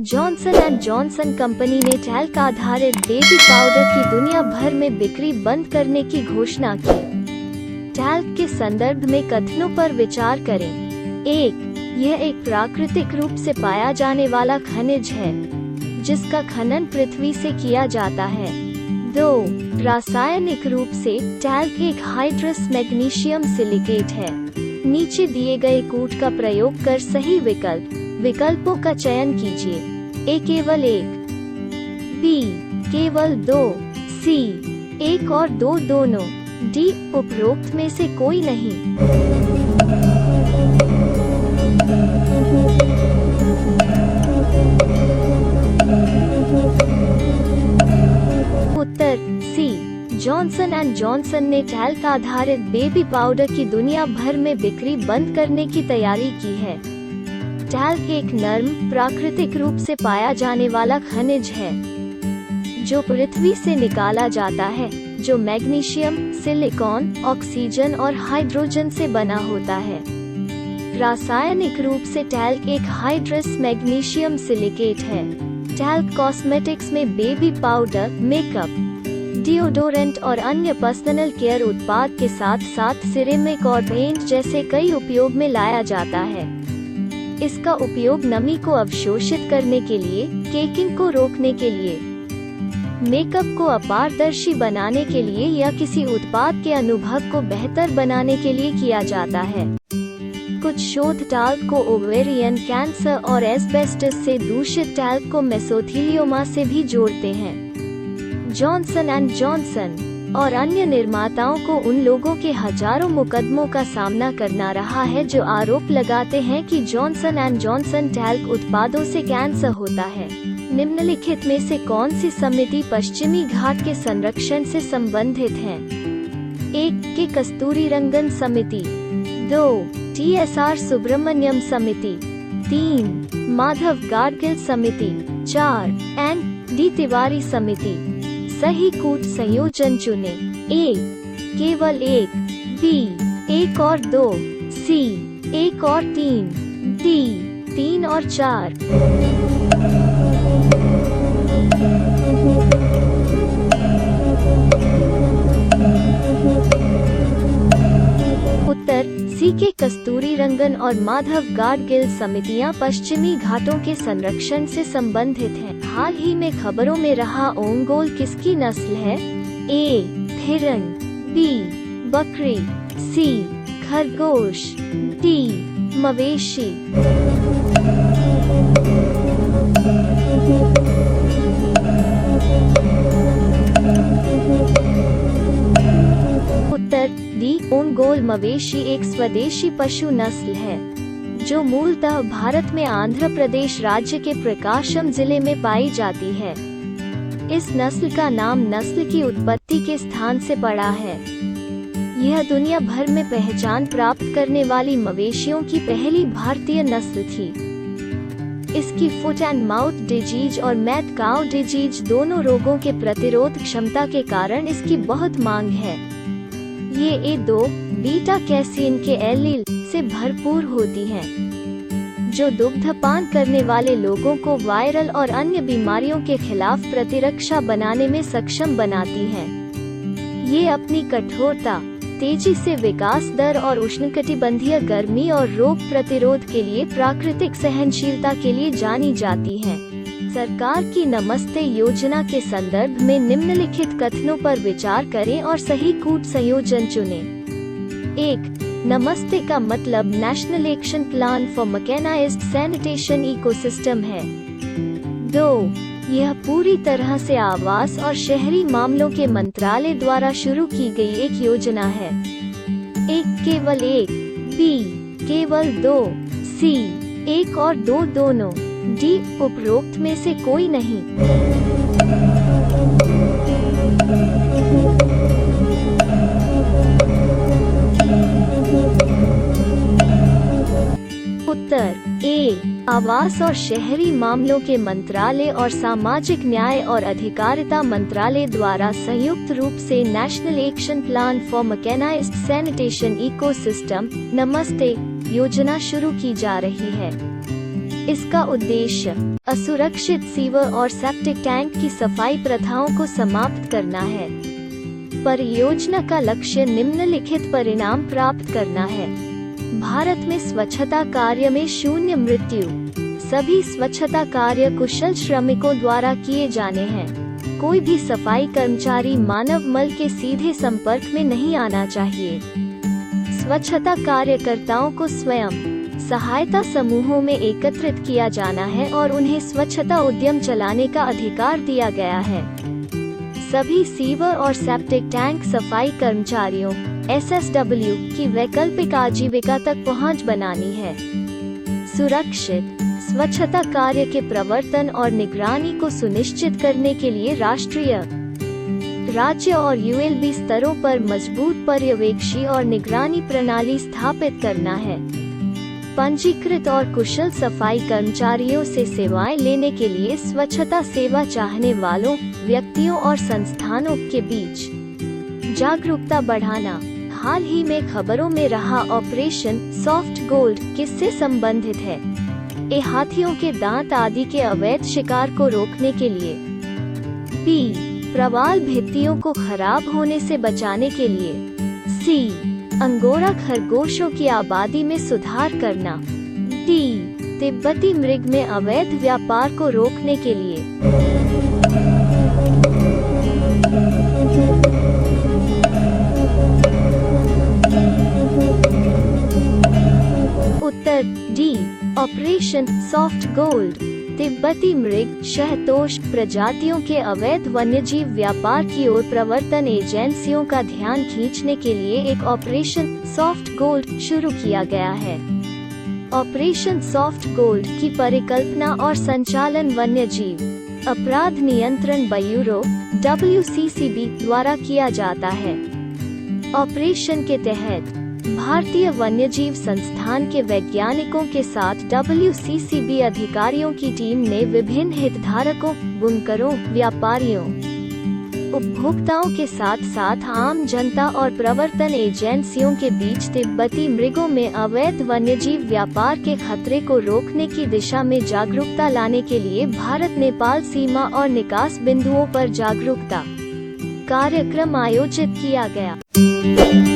Johnson and Johnson company ने talc आधारित baby powder की दुनिया भर में बिक्री बंद करने की घोषणा की। टैल्क के संदर्भ में कथनों पर विचार करें। 1. यह एक प्राकृतिक रूप से पाया जाने वाला खनिज है जिसका खनन पृथ्वी से किया जाता है। 2. रासायनिक रूप से टैल्क एक हाइड्रस मैग्नीशियम सिलिकेट है। नीचे दिए गए कूट का प्रयोग कर सही विकल्पों का चयन कीजिए। ए केवल 1, बी केवल 2, सी 1 और 2 दोनों, डी उपरोक्त में से कोई नहीं। उत्तर सी। जॉनसन एंड जॉनसन ने टैल्क आधारित बेबी पाउडर की दुनिया भर में बिक्री बंद करने की तैयारी की है। टैल्क एक नर्म प्राकृतिक रूप से पाया जाने वाला खनिज है जो पृथ्वी से निकाला जाता है, जो मैग्नीशियम, सिलिकॉन, ऑक्सीजन और हाइड्रोजन से बना होता है। रासायनिक रूप से टैल्क एक हाइड्रस मैग्नीशियम सिलिकेट है। टैल्क कॉस्मेटिक्स में बेबी पाउडर, मेकअप, डिओडोरेंट और अन्य पर्सनल केयर उत्पाद के साथ साथ सिरेमिक और पेंट जैसे कई उपयोग में लाया जाता है। इसका उपयोग नमी को अवशोषित करने के लिए, केकिंग को रोकने के लिए, मेकअप को अपारदर्शी बनाने के लिए या किसी उत्पाद के अनुभव को बेहतर बनाने के लिए किया जाता है। कुछ शोध टैल्क को ओवेरियन कैंसर और एस्बेस्टस से दूषित टैल्क को मेसोथीलियोमा से भी जोड़ते हैं। जॉनसन एंड जॉनसन और अन्य निर्माताओं को उन लोगों के हजारों मुकदमों का सामना करना रहा है जो आरोप लगाते हैं कि जॉनसन एंड जॉनसन टैल्क उत्पादों से कैंसर होता है। निम्नलिखित में से कौन सी समिति पश्चिमी घाट के संरक्षण से संबंधित है? 1. के कस्तूरीरंगन समिति, 2. TSR सुब्रमण्यम समिति, 3. माधव गाडगिल समिति, 4. N.D. तिवारी समिति। सही कूट संयोजन चुने। ए केवल 1, बी 1 और 2, सी 1 और 3, डी 3 और 4। उत्तर सी के कस्तूरीरंगन और माधव गाडगिल समितियां पश्चिमी घाटों के संरक्षण से संबंधित हैं। हाल ही में खबरों में रहा ओंगोल किसकी नस्ल है? ए हिरण, बी बकरी, सी खरगोश, डी मवेशी। उत्तर डी ओंगोल मवेशी एक स्वदेशी पशु नस्ल है जो मूलतः भारत में आंध्र प्रदेश राज्य के प्रकाशम जिले में पाई जाती है। इस नस्ल का नाम नस्ल की उत्पत्ति के स्थान से पड़ा है। यह दुनिया भर में पहचान प्राप्त करने वाली मवेशियों की पहली भारतीय नस्ल थी। इसकी फुट एंड माउथ डिजीज और मैड काउ डिजीज दोनों रोगों के प्रतिरोध क्षमता के कारण इसकी बहुत मांग है। ये A2 बीटा कैसीन के एलील से भरपूर होती हैं, जो दुग्धपान करने वाले लोगों को वायरल और अन्य बीमारियों के खिलाफ प्रतिरक्षा बनाने में सक्षम बनाती हैं। ये अपनी कठोरता, तेजी से विकास दर और उष्णकटिबंधीय गर्मी और रोग प्रतिरोध के लिए प्राकृतिक सहनशीलता के लिए जानी जाती हैं। सरकार की नमस्ते योजना के संदर्भ में निम्नलिखित कथनों पर विचार करें और सही कूट संयोजन चुनें। 1. नमस्ते का मतलब national action plan for mechanised sanitation ecosystem है। 2. यह पूरी तरह से आवास और शहरी मामलों के मंत्रालय द्वारा शुरू की गई एक योजना है। 1 केवल 1, बी केवल 2, सी 1 और 2 दोनों, डी उपरोक्त में से कोई नहीं। उत्तर ए आवास और शहरी मामलों के मंत्रालय और सामाजिक न्याय और अधिकारिता मंत्रालय द्वारा संयुक्त रूप से national action plan for mechanised sanitation ecosystem Namaste योजना शुरू की जा रही है। इसका उद्देश्य असुरक्षित सीवर और सेप्टिक टैंक की सफाई प्रथाओं को समाप्त करना है। परियोजना का लक्ष्य निम्नलिखित परिणाम प्राप्त करना है। भारत में स्वच्छता कार्य में शून्य मृत्यु। सभी स्वच्छता कार्य कुशल श्रमिकों द्वारा किए जाने हैं। कोई भी सफाई कर्मचारी मानव मल के सीधे संपर्क में नहीं आना चाहिए। स्वच्छता कार्यकर्ताओं को स्वयं सहायता समूहों में एकत्रित किया जाना है और उन्हें स्वच्छता उद्यम चलाने का अधिकार दिया गया है। सभी सीवर और सेप्टिक टैंक सफाई कर्मचारियों SSW की वैकल्पिक आजीविका तक पहुंच बनानी है। सुरक्षित स्वच्छता कार्य के प्रवर्तन और निगरानी को सुनिश्चित करने के लिए राष्ट्रीय, राज्य और ULB स्तरों पर मजबूत पर्यवेक्षी और निगरानी प्रणाली स्थापित करना है। पंजीकृत और कुशल सफाई कर्मचारियों से सेवाएं लेने के लिए स्वच्छता सेवा चाहने वालों, व्यक्तियों और संस्थानों के बीच जागरूकता बढ़ाना। हाल ही में खबरों में रहा ऑपरेशन सॉफ्ट गोल्ड किससे संबंधित है? ए हाथियों के दांत आदि के अवैध शिकार को रोकने के लिए। B प्रवाल भित्तियों को खराब होने से बचाने के लिए। C अंगोरा खरगोशों की आबादी में सुधार करना। D तिब्बती मृग में अवैध व्यापार को रोकने के लिए। उत्तर D ऑपरेशन सॉफ्ट गोल्ड तिब्बती मृग शहतोष प्रजातियों के अवैध वन्यजीव व्यापार की ओर प्रवर्तन एजेंसियों का ध्यान खींचने के लिए एक ऑपरेशन सॉफ्ट गोल्ड शुरू किया गया है। ऑपरेशन सॉफ्ट गोल्ड की परिकल्पना और संचालन वन्यजीव अपराध नियंत्रण ब्यूरो WCCB द्वारा किया जाता है। ऑपरेशन के तहत भारतीय वन्यजीव संस्थान के वैज्ञानिकों के साथ WCCB अधिकारियों की टीम ने विभिन्न हितधारकों, बुनकरों, व्यापारियों, उपभोक्ताओं के साथ साथ आम जनता और प्रवर्तन एजेंसियों के बीच तिब्बती मृगों में अवैध वन्यजीव व्यापार के खतरे को रोकने की दिशा में जागरूकता लाने के लिए भारत नेपाल सीमा और निकास बिंदुओं पर जागरूकता कार्यक्रम आयोजित किया गया।